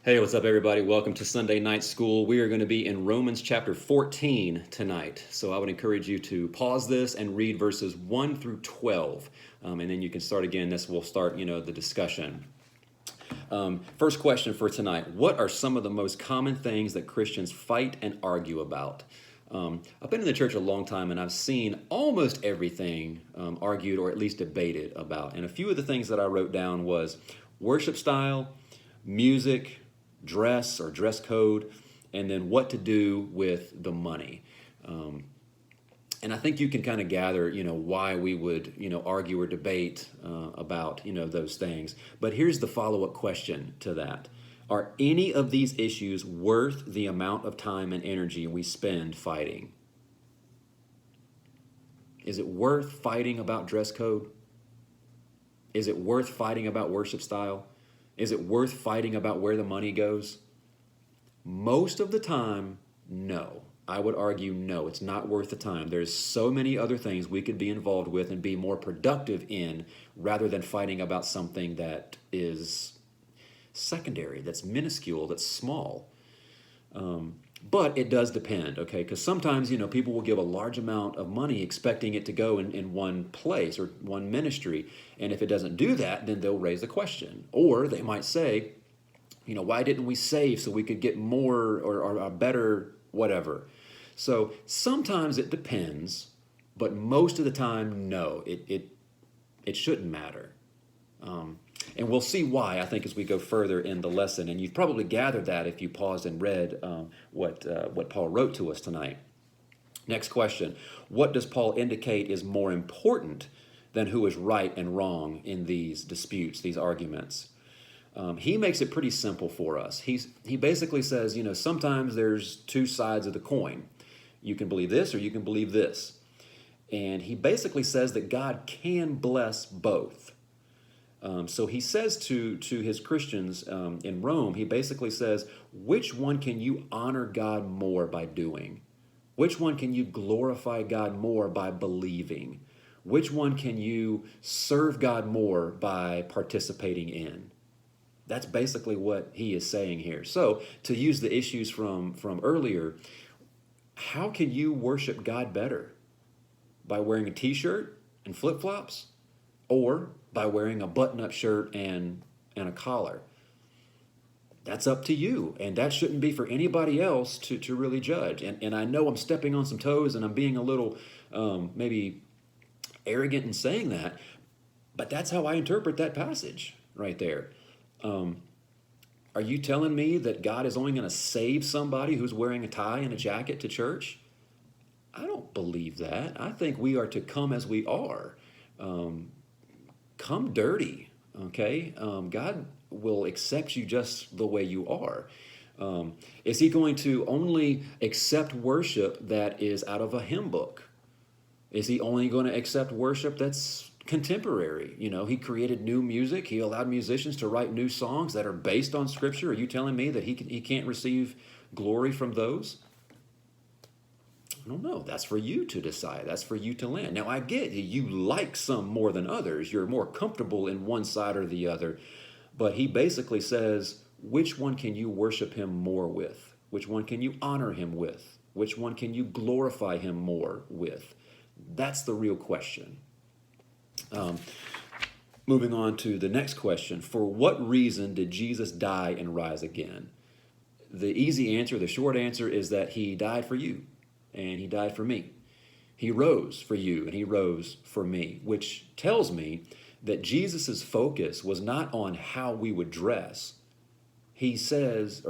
Hey, what's up, everybody? Welcome to Sunday Night School. We are going to be in Romans chapter 14 tonight. So I would encourage you to pause this and read verses 1 through 12. And then you can start again. We'll start, the discussion. First question for tonight. What are some of the most common things that Christians fight and argue about? I've been in the church a long time, and I've seen almost everything argued or at least debated about. And a few of the things that I wrote down was worship style, music, dress or dress code, and then what to do with the money. And I think you can kind of gather, why we would, argue or debate about, those things. But here's the follow-up question to that. Are any of these issues worth the amount of time and energy we spend fighting? Is it worth fighting about dress code? Is it worth fighting about worship style? Is it worth fighting about where the money goes? Most of the time, no. I would argue no, it's not worth the time. There's so many other things we could be involved with and be more productive in rather than fighting about something that is secondary, that's minuscule, that's small. But it does depend, okay? Because sometimes, people will give a large amount of money expecting it to go in one place or one ministry. And if it doesn't do that, then they'll raise the question. Or they might say, why didn't we save so we could get more or a better whatever? So sometimes it depends, but most of the time, no, it shouldn't matter. And we'll see why, I think, as we go further in the lesson. And you've probably gathered that if you paused and read what Paul wrote to us tonight. Next question. What does Paul indicate is more important than who is right and wrong in these disputes, these arguments? He makes it pretty simple for us. He basically says, sometimes there's two sides of the coin. You can believe this or you can believe this. And he basically says that God can bless both. So he says to his Christians in Rome, he basically says, which one can you honor God more by doing? Which one can you glorify God more by believing? Which one can you serve God more by participating in? That's basically what he is saying here. So to use the issues from earlier, how can you worship God better? By wearing a t-shirt and flip-flops? Or by wearing a button-up shirt and a collar? That's up to you, and that shouldn't be for anybody else to really judge. And I know I'm stepping on some toes and I'm being a little maybe arrogant in saying that, but that's how I interpret that passage right there. Are you telling me that God is only going to save somebody who's wearing a tie and a jacket to church? I don't believe that. I think we are to come as we are. Come dirty, okay? God will accept you just the way you are. Is he going to only accept worship that is out of a hymn book? Is he only going to accept worship that's contemporary? He created new music. He allowed musicians to write new songs that are based on Scripture. Are you telling me that he can't receive glory from those? I don't know. That's for you to decide. That's for you to land. Now, I get you like some more than others. You're more comfortable in one side or the other. But he basically says, which one can you worship him more with? Which one can you honor him with? Which one can you glorify him more with? That's the real question. Moving on to the next question. For what reason did Jesus die and rise again? The easy answer, the short answer, is that he died for you. And he died for me. He rose for you and he rose for me, which tells me that Jesus's focus was not on how we would dress. He says,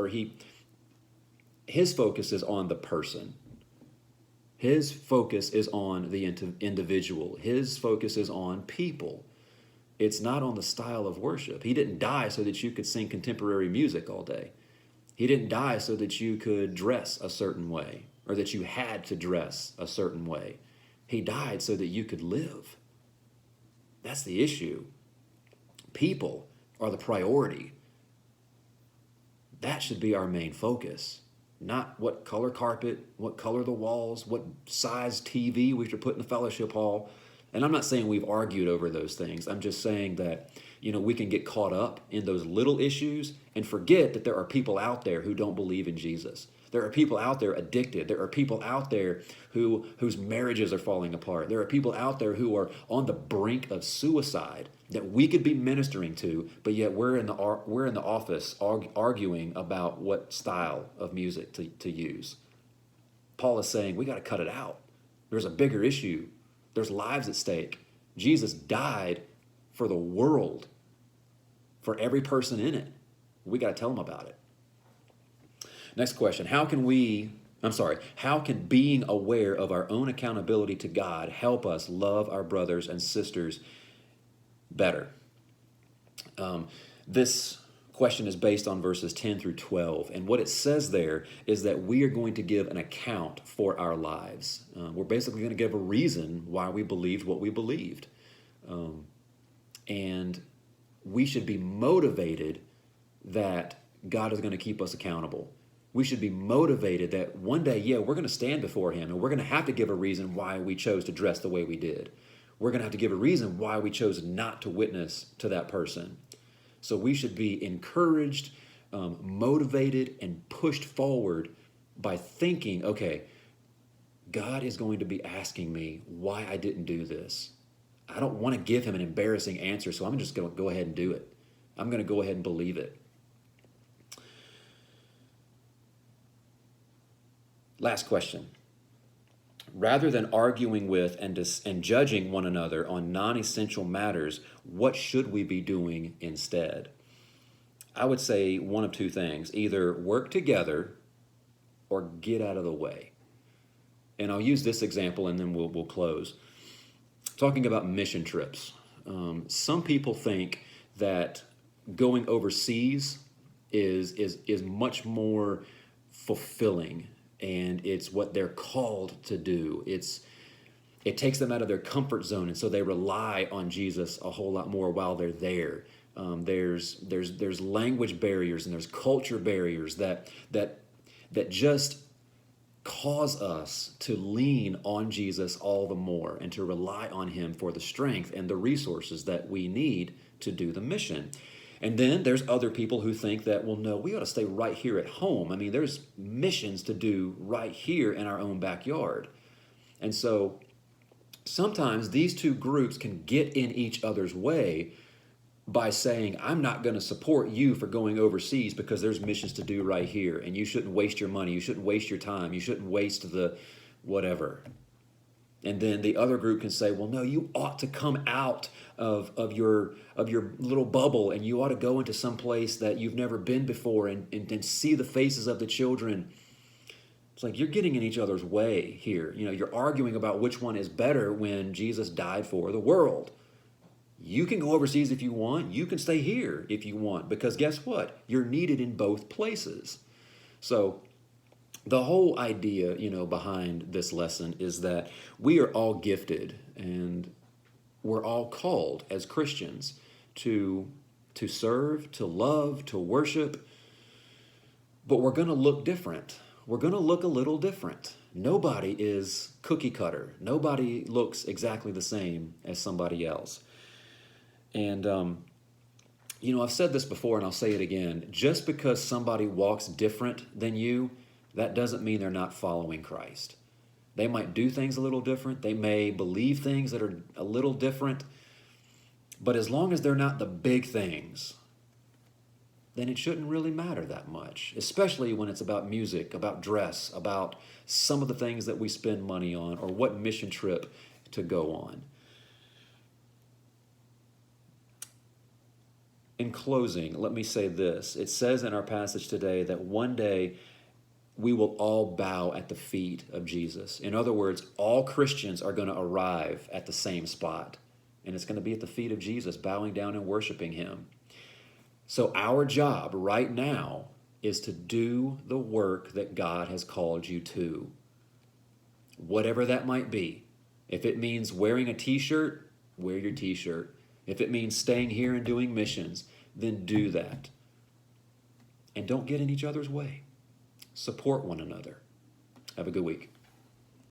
his focus is on the person. His focus is on the individual. His focus is on people. It's not on the style of worship. He didn't die so that you could sing contemporary music all day. He didn't die so that you could dress a certain way, or that you had to dress a certain way. He died so that you could live. That's the issue. People are the priority. That should be our main focus. Not what color carpet, what color the walls, what size TV we should put in the fellowship hall. And I'm not saying we've argued over those things. I'm just saying that we can get caught up in those little issues and forget that there are people out there who don't believe in Jesus. There are people out there addicted. There are people out there whose marriages are falling apart. There are people out there who are on the brink of suicide that we could be ministering to, but yet we're in the office arguing about what style of music to use. Paul is saying we got to cut it out. There's a bigger issue. There's lives at stake. Jesus died for the world, for every person in it. We got to tell them about it. Next question. How can being aware of our own accountability to God help us love our brothers and sisters better? This question is based on verses 10 through 12. And what it says there is that we are going to give an account for our lives. We're basically going to give a reason why we believed what we believed. And we should be motivated that God is going to keep us accountable. We should be motivated that one day, we're going to stand before him and we're going to have to give a reason why we chose to dress the way we did. We're going to have to give a reason why we chose not to witness to that person. So we should be encouraged, motivated, and pushed forward by thinking, okay, God is going to be asking me why I didn't do this. I don't want to give him an embarrassing answer, so I'm just going to go ahead and do it. I'm going to go ahead and believe it. Last question. Rather than arguing with and judging one another on non-essential matters, what should we be doing instead? I would say one of two things. Either work together or get out of the way. And I'll use this example and then we'll close. Talking about mission trips. Some people think that going overseas is much more fulfilling, and it's what they're called to do. It takes them out of their comfort zone, and so they rely on Jesus a whole lot more while they're there. There's language barriers and there's culture barriers that just cause us to lean on Jesus all the more and to rely on him for the strength and the resources that we need to do the mission. And then there's other people who think that, well, no, we ought to stay right here at home. I mean, there's missions to do right here in our own backyard. And so sometimes these two groups can get in each other's way by saying, I'm not going to support you for going overseas because there's missions to do right here, and you shouldn't waste your money, you shouldn't waste your time, you shouldn't waste the whatever. And then the other group can say, well, no, you ought to come out of your little bubble, and you ought to go into some place that you've never been before and see the faces of the children. It's like you're getting in each other's way here. You're arguing about which one is better when Jesus died for the world. You can go overseas if you want. You can stay here if you want, because guess what? You're needed in both places. So the whole idea, behind this lesson is that we are all gifted and we're all called as Christians to serve, to love, to worship, but we're going to look different. We're going to look a little different. Nobody is cookie cutter. Nobody looks exactly the same as somebody else. And, I've said this before and I'll say it again. Just because somebody walks different than you, that doesn't mean they're not following Christ. They might do things a little different. They may believe things that are a little different. But as long as they're not the big things, then it shouldn't really matter that much, especially when it's about music, about dress, about some of the things that we spend money on or what mission trip to go on. In closing, let me say this. It says in our passage today that one day we will all bow at the feet of Jesus. In other words, all Christians are going to arrive at the same spot, and it's going to be at the feet of Jesus, bowing down and worshiping him. So our job right now is to do the work that God has called you to, whatever that might be. If it means wearing a t-shirt, wear your t-shirt. If it means staying here and doing missions, then do that. And don't get in each other's way. Support one another. Have a good week.